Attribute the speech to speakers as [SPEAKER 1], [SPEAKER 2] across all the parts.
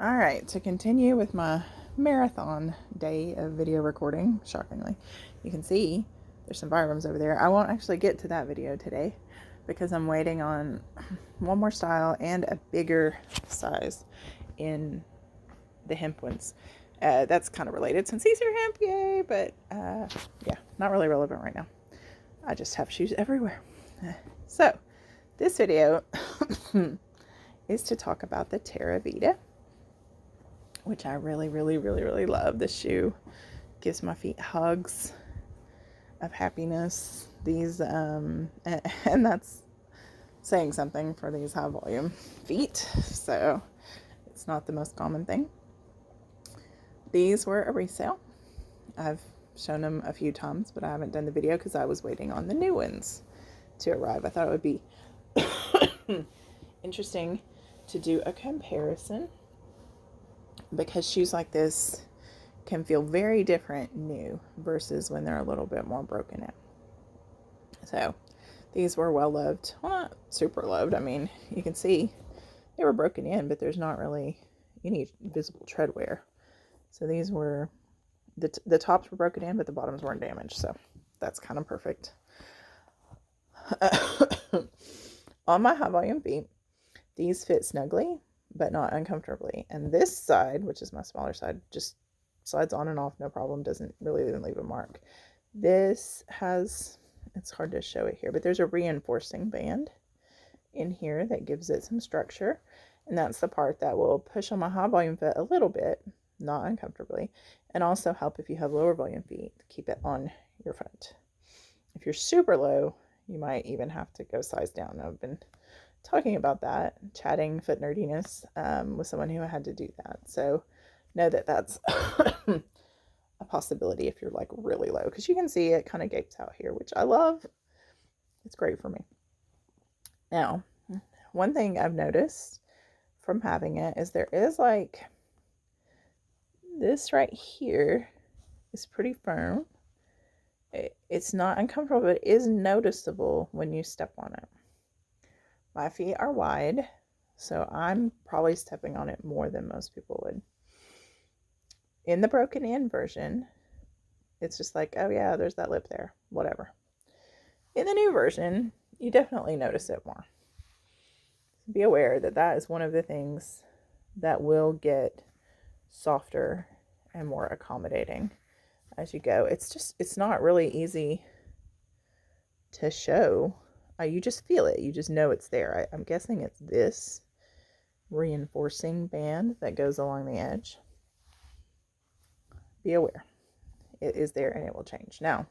[SPEAKER 1] All right, to continue with my marathon day of video recording, shockingly, you can see there's some firearms over there. I won't actually get to that video today because I'm waiting on one more style and a bigger size in the hemp ones. That's kind of related since these are hemp, yay, but yeah, not really relevant right now. I just have shoes everywhere. So, this video is to talk about the Terra Vida, which I really, really, really, really love. This shoe gives my feet hugs of happiness. These, and that's saying something for these high volume feet. So it's not the most common thing. These were a resale. I've shown them a few times, but I haven't done the video because I was waiting on the new ones to arrive. I thought it would be interesting to do a comparison because shoes like this can feel very different new versus when they're a little bit more broken in. So these were well loved. Well, not super loved. I mean, you can see they were broken in, but there's not really any visible tread wear. So these were, the tops were broken in, but the bottoms weren't damaged. So that's kind of perfect. On my high volume feet, these fit snugly, but not uncomfortably. And this side, which is my smaller side, just slides on and off, no problem. Doesn't really even leave a mark. This has, it's hard to show it here, but there's a reinforcing band in here that gives it some structure. And that's the part that will push on my high volume foot a little bit, not uncomfortably, and also help if you have lower volume feet, keep it on your foot. If you're super low, you might even have to go size down. I've been talking about that, chatting foot nerdiness with someone who had to do that. So know that that's a possibility if you're like really low, because you can see it kind of gapes out here, which I love. It's great for me. Now, one thing I've noticed from having it is there is like this right here is pretty firm. It's not uncomfortable, but it is noticeable when you step on it. My feet are wide, so I'm probably stepping on it more than most people would. In the broken in version, it's just like, oh yeah, there's that lip there, whatever. In the new version, you definitely notice it more. Be aware that that is one of the things that will get softer and more accommodating as you go. It's not really easy to show. You just feel it. You just know it's there. I'm guessing it's this reinforcing band that goes along the edge. Be aware. It is there and it will change. Now,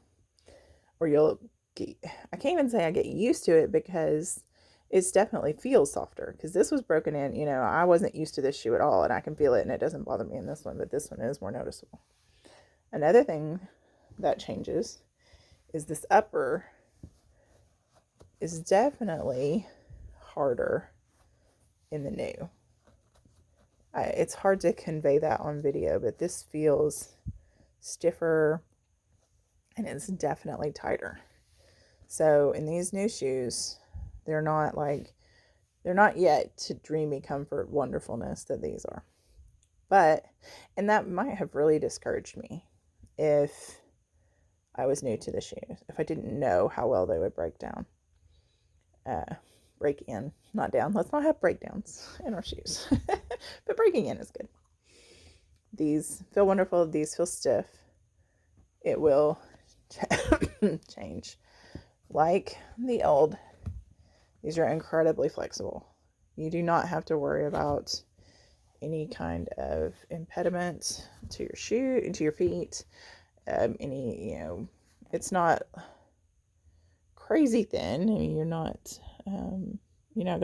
[SPEAKER 1] or I can't even say I get used to it because it definitely feels softer, because this was broken in. You know, I wasn't used to this shoe at all, and I can feel it and it doesn't bother me in this one, but this one is more noticeable. Another thing that changes is this upper is definitely harder in the new. It's hard to convey that on video, but this feels stiffer and it's definitely tighter. So in these new shoes, they're not yet to dreamy comfort wonderfulness that these are. And that might have really discouraged me if I was new to the shoes, if I didn't know how well they would break in, not down. Let's not have breakdowns in our shoes. But breaking in is good. These feel wonderful. These feel stiff. It will change. Like the old, these are incredibly flexible. You do not have to worry about any kind of impediment to your shoe, to your feet. It's not crazy thin. I mean, you're not going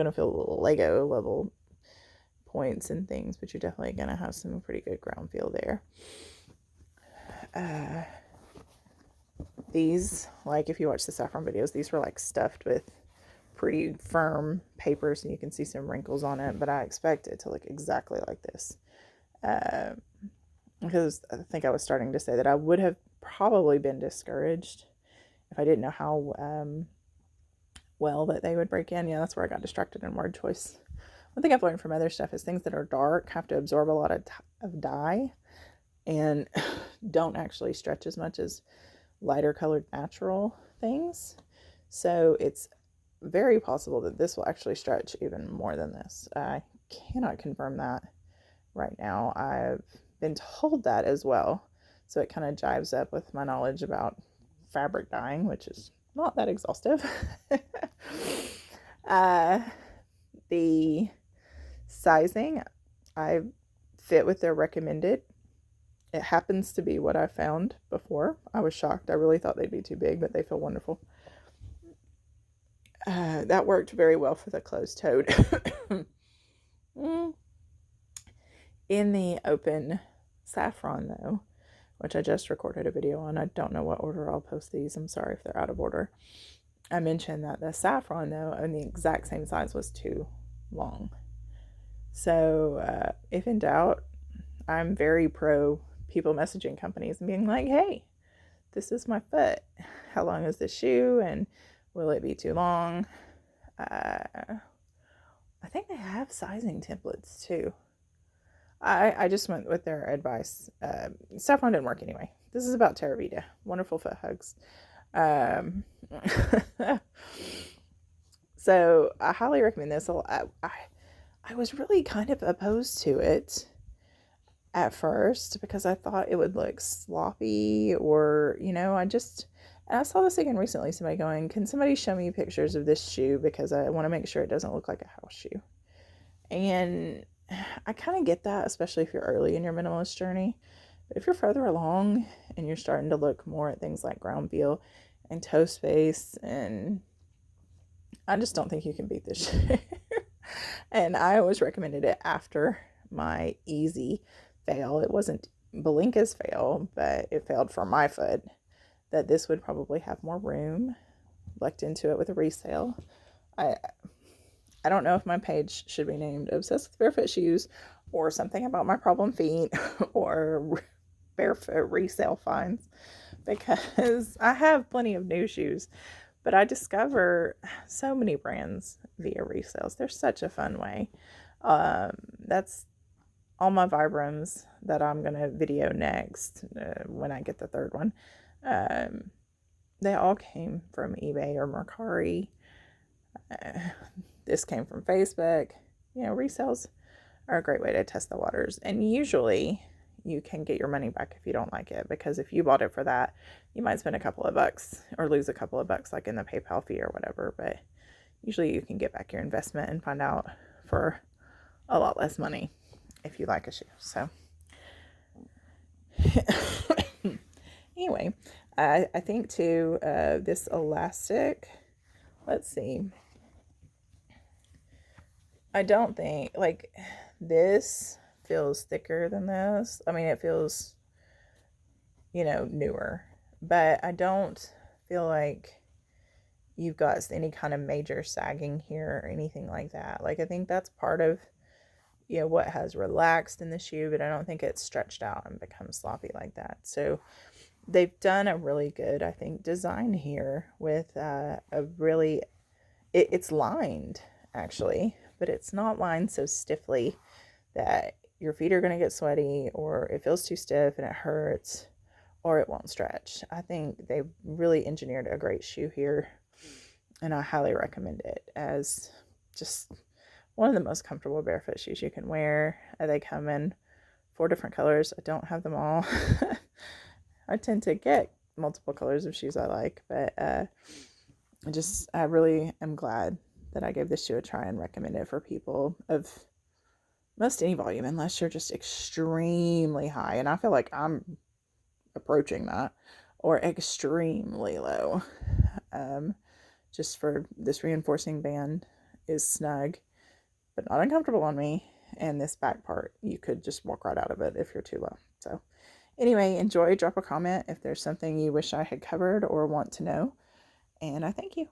[SPEAKER 1] to feel little Lego level points and things, but you're definitely going to have some pretty good ground feel there. These, like if you watch the Saffron videos, these were like stuffed with pretty firm paper, so you can see some wrinkles on it, but I expect it to look exactly like this. Because I think I was starting to say that I would have probably been discouraged if I didn't know how well that they would break in. Yeah, that's where I got distracted in word choice. one thing I've learned from other stuff is things that are dark have to absorb a lot of dye and don't actually stretch as much as lighter colored natural things. So it's very possible that this will actually stretch even more than this. I cannot confirm that right now. I've been told that as well. So it kind of jives up with my knowledge about fabric dyeing, which is not that exhaustive. The sizing, I fit with their recommended. It happens to be what I found before. I was shocked. I really thought they'd be too big, but they feel wonderful. That worked very well for the closed-toed. In the open saffron, though, which I just recorded a video on, I don't know what order I'll post these. I'm sorry if they're out of order. I mentioned that the saffron, though, in the exact same size, was too long. So if in doubt, I'm very pro people messaging companies and being like, hey, this is my foot. How long is this shoe? And will it be too long? I think they have sizing templates too. I just went with their advice. Saffron didn't work anyway. This is about Terra Vida. Wonderful foot hugs. So I highly recommend this. I was really kind of opposed to it at first because I thought it would look sloppy, or I saw this again recently, somebody going, can somebody show me pictures of this shoe because I want to make sure it doesn't look like a house shoe. And I kind of get that, especially if you're early in your minimalist journey. But if you're further along and you're starting to look more at things like ground feel and toe space, and I just don't think you can beat this shoe. And I always recommended it after my easy fail. It wasn't Belinka's fail, but it failed for my foot. That this would probably have more room. Lucked into it with a resale. I don't know if my page should be named Obsessed with Barefoot Shoes or something about my problem feet or barefoot resale finds, because I have plenty of new shoes, but I discover so many brands via resales. They're such a fun way. That's all my Vibrams that I'm going to video next when I get the third one. They all came from eBay or Mercari. This came from Facebook. Resales are a great way to test the waters. And usually you can get your money back if you don't like it, because if you bought it for that, you might spend a couple of bucks or lose a couple of bucks, like in the PayPal fee or whatever. But usually you can get back your investment and find out for a lot less money if you like a shoe. So anyway, I think too, this elastic, let's see. I don't think, like, this feels thicker than this. I mean, it feels, newer. But I don't feel like you've got any kind of major sagging here or anything like that. Like, I think that's part of, what has relaxed in the shoe, but I don't think it's stretched out and become sloppy like that. So they've done a really good, I think, design here with it's lined, actually, but it's not lined so stiffly that your feet are going to get sweaty, or it feels too stiff and it hurts, or it won't stretch. I think they've really engineered a great shoe here, and I highly recommend it as just one of the most comfortable barefoot shoes you can wear. They come in 4 different colors. I don't have them all. I tend to get multiple colors of shoes I like, but I really am glad that I gave this shoe a try and recommend it for people of most any volume, unless you're just extremely high. And I feel like I'm approaching that, or extremely low. Just for this reinforcing band is snug, but not uncomfortable on me. And this back part, you could just walk right out of it if you're too low. So anyway, enjoy. Drop a comment if there's something you wish I had covered or want to know. And I thank you.